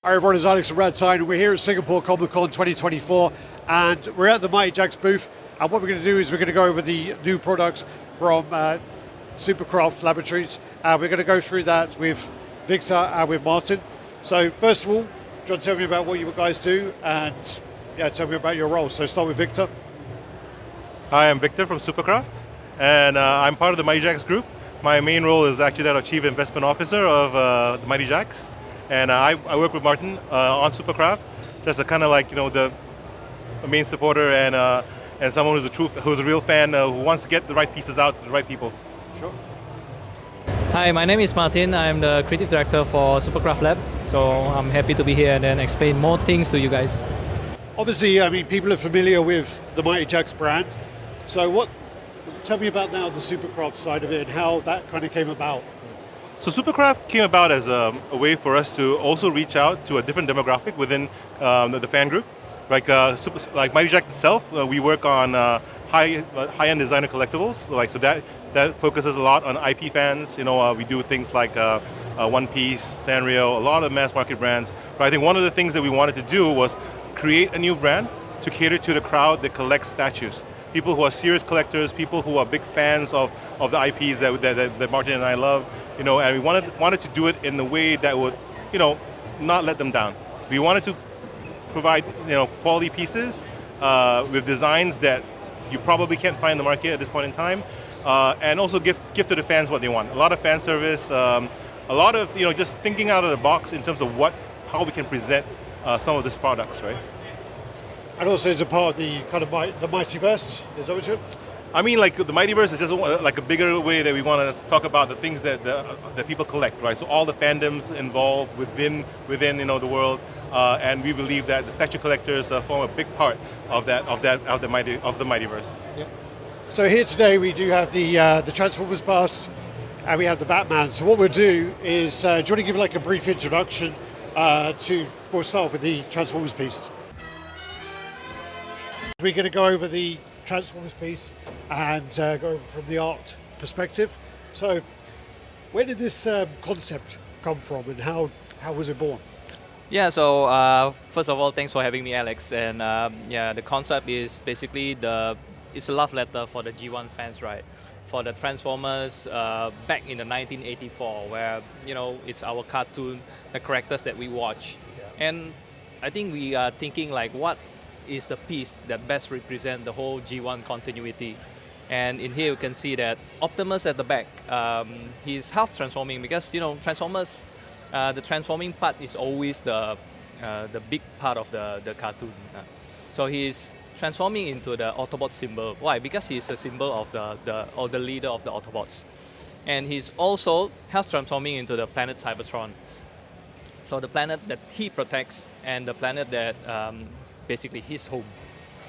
Hi everyone, it's Alex from Radtide, and we're here at Singapore Comic Con 2024, and we're at the Mighty Jaxx booth, and what we're going to do is we're going to go over the new products from SuperCraft Laboratories. We're going to go through that with Victor and with Martin. So first of all, do you want to tell me about what you guys do, and tell me about your role. So start with Victor. Hi, I'm Victor from SuperCraft, and I'm part of the Mighty Jaxx group. My main role is actually that of Chief Investment Officer of the Mighty Jaxx. And I work with Martin on SuperCraft, just a kind of like the main supporter and someone who's a real fan who wants to get the right pieces out to the right people. Sure. Hi, my name is Martin. I'm the creative director for SuperCraft Lab. So I'm happy to be here and then explain more things to you guys. Obviously, I mean, people are familiar with the Mighty Jaxx brand. So tell me about now the SuperCraft side of it and how that kind of came about. So SuperCraft came about as a way for us to also reach out to a different demographic within the fan group. Like Mighty Jaxx itself, we work on high-end designer collectibles. So that focuses a lot on IP fans. We do things like One Piece, Sanrio, a lot of mass market brands. But I think one of the things that we wanted to do was create a new brand to cater to the crowd that collects statues. People who are serious collectors, people who are big fans of the IPs that Martin and I love, and we wanted to do it in a way that would, not let them down. We wanted to provide, quality pieces with designs that you probably can't find in the market at this point in time, and also give to the fans what they want. A lot of fan service, a lot of just thinking out of the box in terms of how we can present some of these products, right? And also as a part of the kind of the Mightyverse, is that what you're? I mean, like the Mightyverse is just like a bigger way that we want to talk about the things that people collect, right? So all the fandoms involved within the world, and we believe that the statue collectors form a big part of the Mightyverse. Yeah. So here today we do have the Transformers bust, and we have the Batman. So what we'll do is, do you want to give like a brief introduction we'll start with the Transformers piece. We're going to go over the Transformers piece and go over from the art perspective. So where did this concept come from and how was it born? Yeah, so first of all, thanks for having me, Alex. And the concept is basically it's a love letter for the G1 fans, right? For the Transformers back in the 1984, where, it's our cartoon, the characters that we watch. Yeah. And I think we are thinking like, what is the piece that best represents the whole G1 continuity. And in here you can see that Optimus at the back, he's half transforming because Transformers, the transforming part is always the big part of the cartoon. So he's transforming into the Autobot symbol. Why? Because he's a symbol of the leader of the Autobots. And he's also half transforming into the planet Cybertron. So the planet that he protects and the planet that basically his home.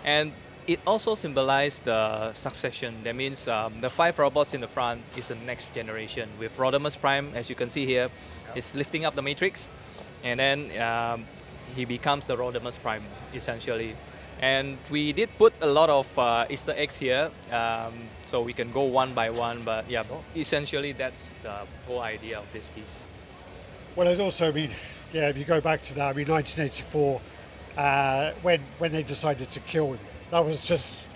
And it also symbolized the succession. That means the 5 robots in the front is the next generation. With Rodimus Prime, as you can see here, is lifting up the Matrix, and then he becomes the Rodimus Prime, essentially. And we did put a lot of Easter eggs here, so we can go one by one, but yeah, essentially that's the whole idea of this piece. Well, it also, if you go back to that, 1984, when they decided to kill him, that was just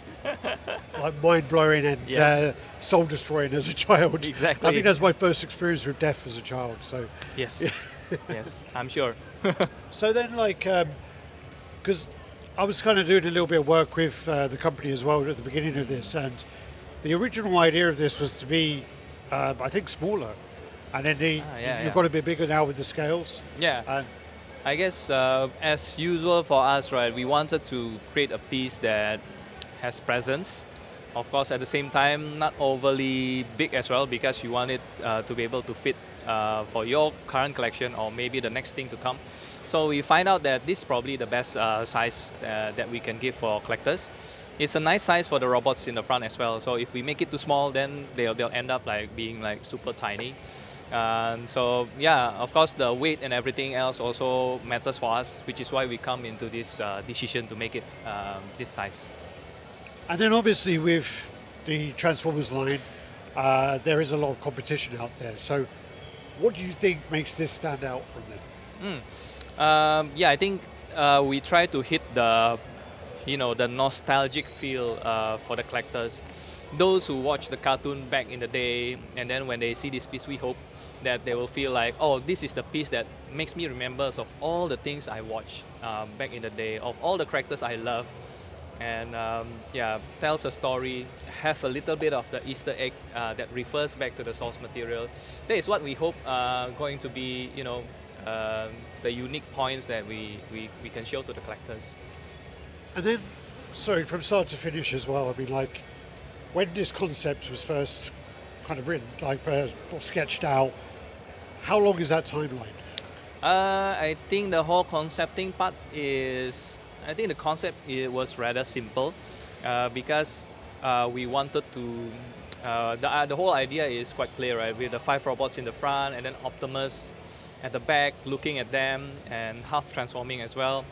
like mind-blowing and soul-destroying as a child. Exactly. I think that's my first experience with death as a child. So yes, yes, I'm sure. So then, because I was kind of doing a little bit of work with the company as well at the beginning of this, and the original idea of this was to be, I think, smaller, and then you've got a bit bigger now with the scales. Yeah. I guess as usual for us, right, we wanted to create a piece that has presence. Of course, at the same time, not overly big as well, because you want it to be able to fit for your current collection or maybe the next thing to come. So we find out that this is probably the best size that we can give for collectors. It's a nice size for the robots in the front as well. So if we make it too small, then they'll end up being super tiny. So yeah, of course the weight and everything else also matters for us, which is why we come into this decision to make it this size. And then obviously with the Transformers line, there is a lot of competition out there. So what do you think makes this stand out from them? Yeah, I think we try to hit the, the nostalgic feel for the collectors. Those who watch the cartoon back in the day, and then when they see this piece, we hope that they will feel like, oh, this is the piece that makes me remember of all the things I watched back in the day, of all the characters I love, and yeah, tells a story, have a little bit of the Easter egg that refers back to the source material. That is what we hope going to be, the unique points that we can show to the collectors. And then, sorry, from start to finish as well, I mean, like, when this concept was first kind of written, like, or sketched out, how long is that timeline? I think the whole concepting part is, I think the concept it was rather simple because we wanted to, the whole idea is quite clear, right? With the 5 robots in the front and then Optimus at the back looking at them and half transforming as well.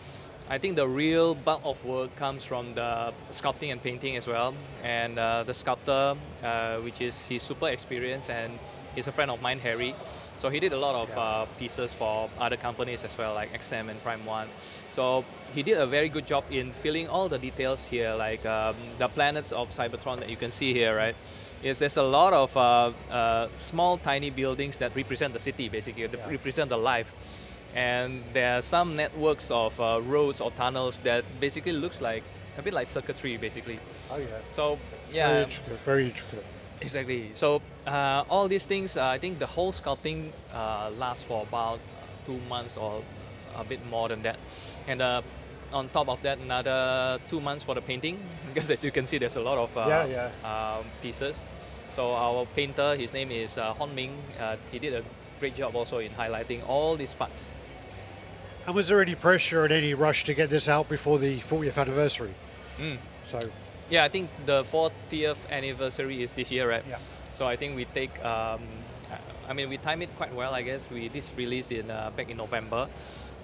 I think the real bulk of work comes from the sculpting and painting as well. And the sculptor, which is he's super experienced and he's a friend of mine, Harry. So he did a lot of pieces for other companies as well, like XM and Prime One. So he did a very good job in filling all the details here, like the planets of Cybertron that you can see here, right? There's a lot of small, tiny buildings that represent the city, basically, that represent the life. And there are some networks of roads or tunnels that basically looks like a bit like circuitry, basically. Oh yeah. So yeah, Very intricate. Very intricate. exactly. So all these things, I think the whole sculpting lasts for about 2 months or a bit more than that. And on top of that, another 2 months for the painting, because as you can see, there's a lot of pieces. So our painter, his name is Hon Ming. He did a great job also in highlighting all these parts. And was there any pressure and any rush to get this out before the 40th anniversary? So yeah, I think the 40th anniversary is this year, right? Yeah. So I think we take, I mean, we time it quite well, I guess. This released in back in November.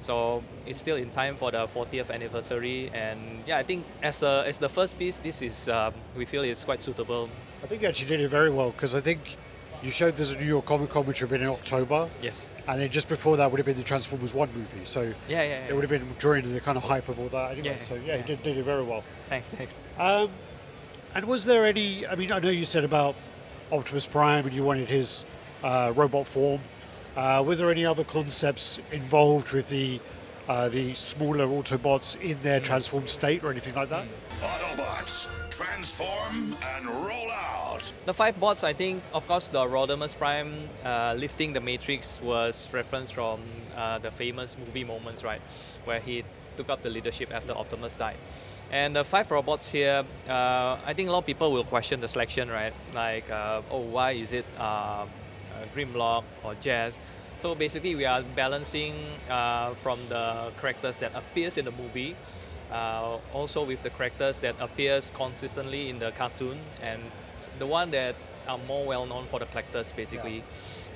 So it's still in time for the 40th anniversary. And yeah, I think as the first piece, this is, we feel it's quite suitable. I think you actually did it very well, because I think you showed there's a New York Comic Con which would have been in October. Yes. And then just before that would have been the Transformers 1 movie. So Yeah. it would have been during the kind of hype of all that anyway. Yeah, So yeah, you did it very well. Thanks. And was there any, I mean, I know you said about Optimus Prime and you wanted his robot form. Were there any other concepts involved with the smaller Autobots in their transformed state or anything like that? Autobots, transform and roll out. The 5 bots, I think, of course, the Rodimus Prime lifting the Matrix was referenced from the famous movie moments, right? Where he took up the leadership after Optimus died. And the 5 robots here, I think a lot of people will question the selection, right? Like, oh, why is it Grimlock or Jaxx? So basically, we are balancing from the characters that appears in the movie, also with the characters that appears consistently in the cartoon, and the one that are more well known for the collectors, basically. Yeah.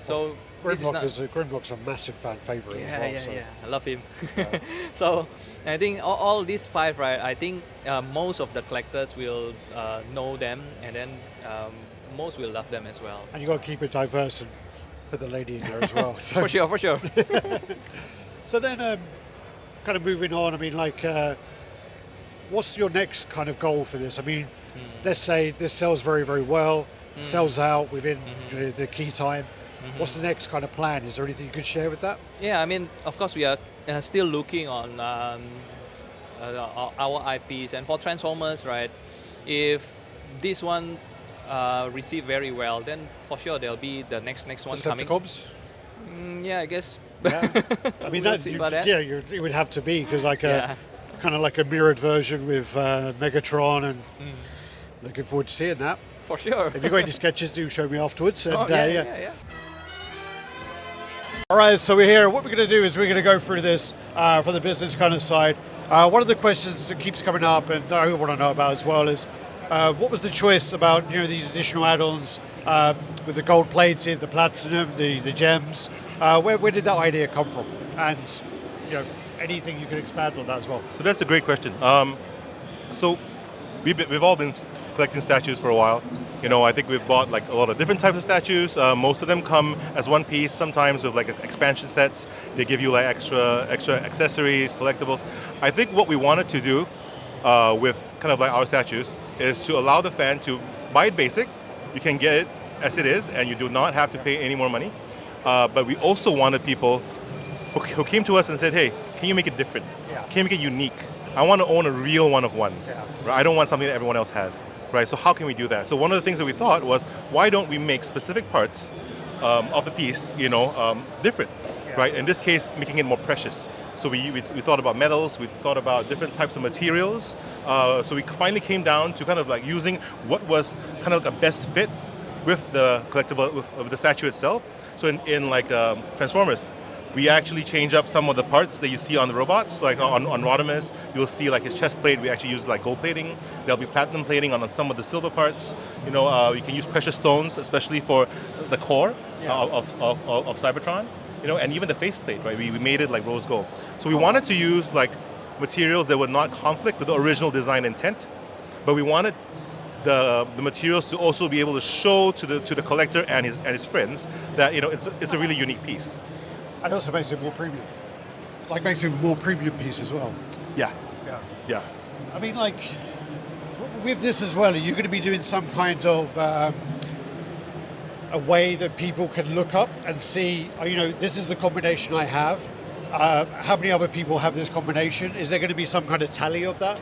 So Grimlock's a massive fan favorite as well. So. I love him. So I think all these 5, right? I think most of the collectors will know them, and then most will love them as well. And you got to keep it diverse and put the lady in there as well. So. For sure. So then, kind of moving on. I mean, like, what's your next kind of goal for this? I mean, let's say this sells very, very well, sells out within the key time. What's the next kind of plan? Is there anything you could share with that? Yeah, I mean, of course, we are still looking on our IPs, and for Transformers, right? If this one receive very well, then for sure there'll be the next one coming. Decepticons? Yeah, I guess. Yeah. I mean, We'll see about that. yeah, it would have to be, because like kind of like a mirrored version with Megatron, and looking forward to seeing that. For sure. If you've got any sketches, do show me afterwards. And, yeah. All right, so we're here. What we're going to do is we're going to go through this from the business kind of side. One of the questions that keeps coming up, and I want to know about as well, is what was the choice about these additional add-ons with the gold plated, the platinum, the gems? Where did that idea come from? And anything you can expand on that as well. So that's a great question. So we've all been collecting statues for a while, You know, I think we've bought like a lot of different types of statues. Most of them come as one piece, sometimes with like expansion sets. They give you like extra accessories, collectibles. I think what we wanted to do with kind of like our statues is to allow the fan to buy it basic. You can get it as it is, and you do not have to pay any more money. But we also wanted people who came to us and said, hey, can you make it different? Yeah. Can you make it unique? I want to own a real one of one. Yeah. Right? I don't want something that everyone else has. Right? So how can we do that? So one of the things that we thought was, why don't we make specific parts of the piece, different, right? In this case, making it more precious. So we thought about metals, we thought about different types of materials. So we finally came down to kind of like using what was kind of the best fit with the collectible, with the statue itself. So in like Transformers, we actually change up some of the parts that you see on the robots, like on Rodimus. You'll see like his chest plate, we actually use like gold plating. There'll be platinum plating on some of the silver parts. You can use precious stones, especially for the core of Cybertron. And even the faceplate, right? We made it like rose gold. So we wanted to use like materials that would not conflict with the original design intent, but we wanted the materials to also be able to show to the collector and his friends that it's a really unique piece. And also makes it more premium. Like makes it a more premium piece as well. Yeah. Yeah. I mean, like, with this as well, are you going to be doing some kind of a way that people can look up and see, this is the combination I have. How many other people have this combination? Is there going to be some kind of tally of that?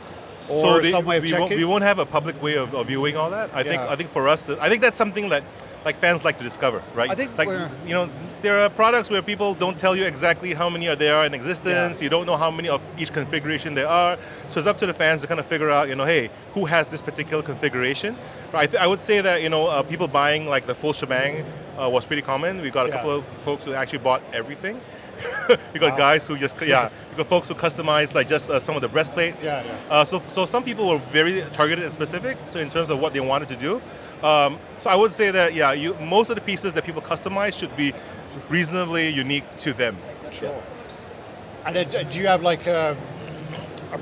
Or some way of checking? We won't have a public way of viewing all that. I think for us, I think that's something that like fans like to discover, right? I think there are products where people don't tell you exactly how many there are in existence. You don't know how many of each configuration there are. So it's up to the fans to kind of figure out, hey, who has this particular configuration? Right? I would say that people buying like the full shebang was pretty common. We got a couple of folks who actually bought everything. You got guys who just you got folks who customize like just some of the breastplates. So some people were very targeted and specific. So in terms of what they wanted to do. So I would say that most of the pieces that people customize should be reasonably unique to them. Sure. And then, do you have like a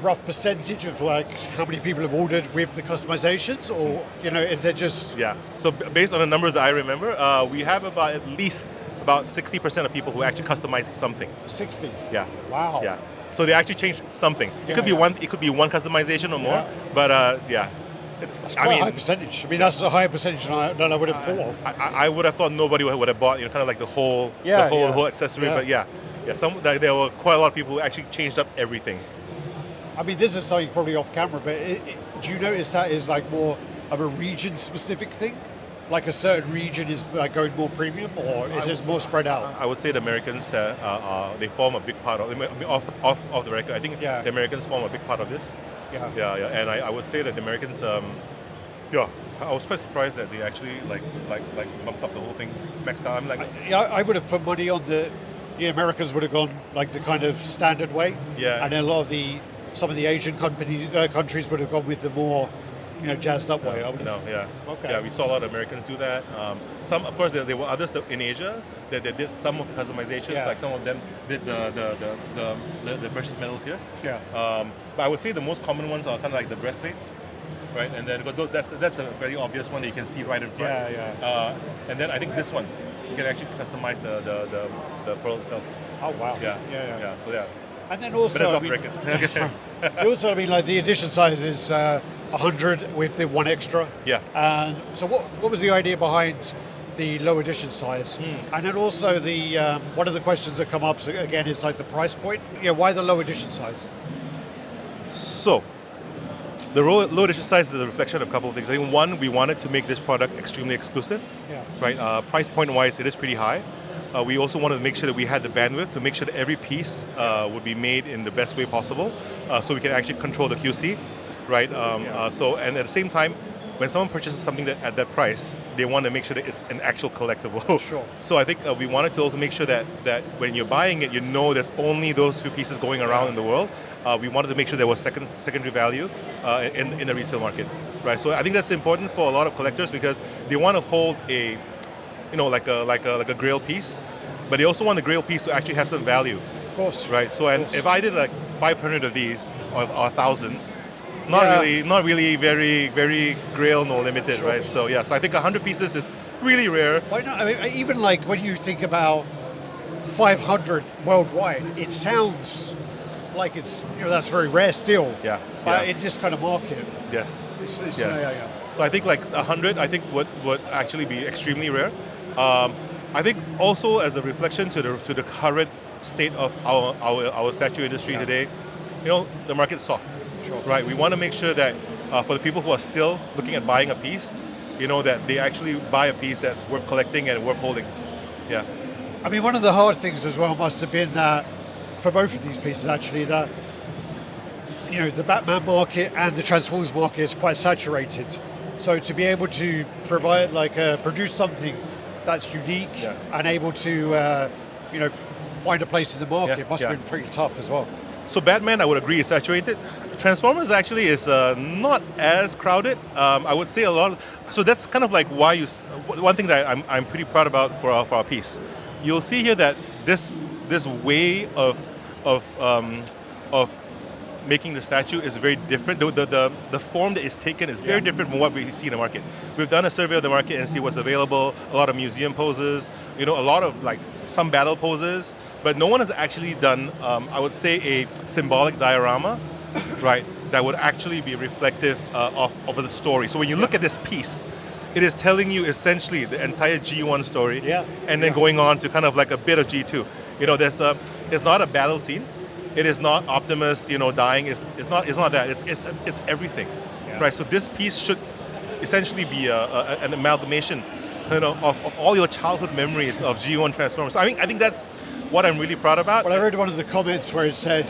rough percentage of like how many people have ordered with the customizations, or is it just? Yeah. So based on the numbers that I remember, we have at least about 60% of people who actually customize something. 60. Yeah. Wow. Yeah. So they actually changed something. It could be one. It could be one customization or more. But It's quite a high percentage. I mean, that's a higher percentage than I would have thought of. I would have thought nobody would have bought, kind of like the whole accessory. Yeah. But there were quite a lot of people who actually changed up everything. I mean, this is something probably off camera, but do you notice that is like more of a region-specific thing? Like a certain region is like going more premium, or is it more spread out? I would say the Americans, they form a big part of. I mean, off the record, I think the Americans form a big part of this. Yeah. And I would say that the Americans, I was quite surprised that they actually like bumped up the whole thing, maxed out. I'm like, I would have put money on the Americans would have gone like the kind of standard way. Yeah. And then a lot of some of the Asian countries would have gone with the more, jazzed up way. Okay. Yeah, we saw a lot of Americans do that. Some, of course, there were others in Asia that did some of the customizations. Like some of them did the precious metals here. Yeah. But I would say the most common ones are kind of like the breastplates, right? And then that's a very obvious one that you can see right in front. Yeah. And then I think this one, you can actually customize the pearl itself. Oh wow. Yeah. So yeah. And then also, but that's off record. also, I mean, like the edition size is 100 with the one extra. Yeah. And so, what was the idea behind the low edition size? And then also one of the questions that come up again is like the price point. Yeah, why the low edition size? So, the low edition size is a reflection of a couple of things. I think one, we wanted to make this product extremely exclusive. Yeah. Right. Price point wise, it is pretty high. We also wanted to make sure that we had the bandwidth to make sure that every piece would be made in the best way possible, so we can actually control the QC, right? So, and at the same time, when someone purchases something at that price, they want to make sure that it's an actual collectible. Sure. So I think we wanted to also make sure that when you're buying it, there's only those few pieces going around in the world. We wanted to make sure there was secondary value in the resale market, right? So I think that's important for a lot of collectors because they want to hold a like a grail piece, but they also want the grail piece to actually have some value. Of course. Right. So if I did like 500 of these or 1,000, not really very grail no limited, Sure. right? So yeah, so I think 100 pieces is really rare. Why not? I mean, even like when you think about 500 worldwide, it sounds like it's that's very rare still. Yeah, But yeah. in this kind of market, Yes. it's Yes. yeah. So I think like 100, I think would actually be extremely rare. I think also as a reflection to the current state of our statue industry today, the market's soft. Sure. Right. We want to make sure that for the people who are still looking at buying a piece, that they actually buy a piece that's worth collecting and worth holding. Yeah. I mean, one of the hard things as well must have been that for both of these pieces actually that the Batman market and the Transformers market is quite saturated. So to be able to provide produce something that's unique Yeah. and able to find a place in the market Yeah, must yeah. have been pretty tough as well. So Batman, I would agree, is saturated. Transformers actually is not as crowded. I would say a lot. So that's kind of like why one thing that I'm pretty proud about for our piece. You'll see here that this way of making the statue is very different. The form that is taken is very different from what we see in the market. We've done a survey of the market and see what's available. A lot of museum poses, a lot of some battle poses, but no one has actually done, I would say, a symbolic diorama, right, that would actually be reflective of the story. So when you look at this piece, it is telling you essentially the entire G1 story, and then going on to kind of like a bit of G2. It's not a battle scene. It is not Optimus, dying. It's not that. It's everything, right? So this piece should essentially be an amalgamation, of all your childhood memories of G1 Transformers. I think that's what I'm really proud about. Well, I read one of the comments where it said,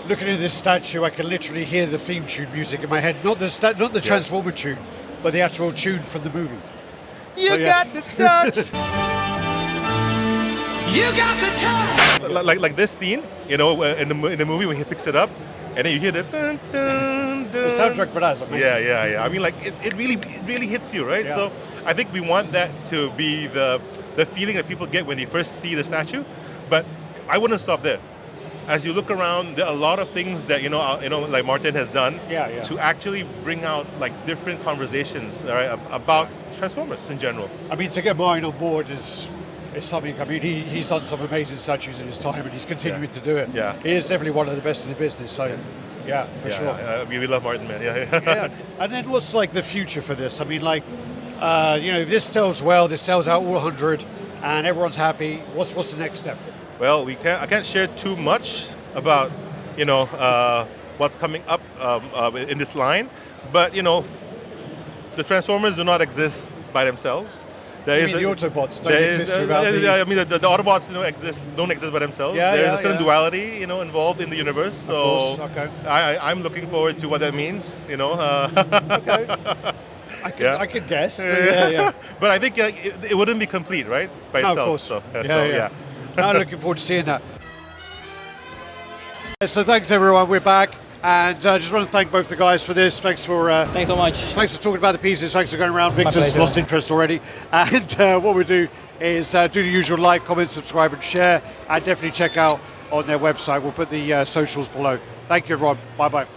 looking at this statue, I can literally hear the theme tune music in my head. Not the Transformer tune, but the actual tune from the movie. You got the touch. You got the touch. Like this scene, in the movie when he picks it up, and then you hear the dun dun dun. The soundtrack for that is amazing. Yeah. I mean, it really hits you, right? Yeah. So I think we want that to be the feeling that people get when they first see the statue. But I wouldn't stop there. As you look around, there are a lot of things that like Marthin has done to actually bring out different conversations, right, about Transformers in general. I mean, to get mine on board is something. I mean, he's done some amazing statues in his time, and he's continuing to do it. Yeah. He is definitely one of the best in the business. So, for sure. We love Marthin, man. Yeah. And then what's the future for this? I mean, if this sells well, this sells out all 100, and everyone's happy. What's the next step? Well, I can't share too much about what's coming up in this line, but the Transformers do not exist by themselves. You mean the Autobots don't exist without the... I mean the Autobots don't exist by themselves. There's a certain duality involved in the universe. So Of course, okay. I'm looking forward to what that means. Okay. I could guess. But But I think it wouldn't be complete, right, by No, itself. of course. So, Yeah. I'm looking forward to seeing that. So thanks everyone, we're back, and just want to thank both the guys for this. Thanks Thanks so much. for talking about the pieces. Thanks for going around. Victor's pleasure. lost interest already, and what we do is do the usual like, comment, subscribe, and share, and definitely check out on their website. We'll put the socials below. Thank you everyone. Bye bye.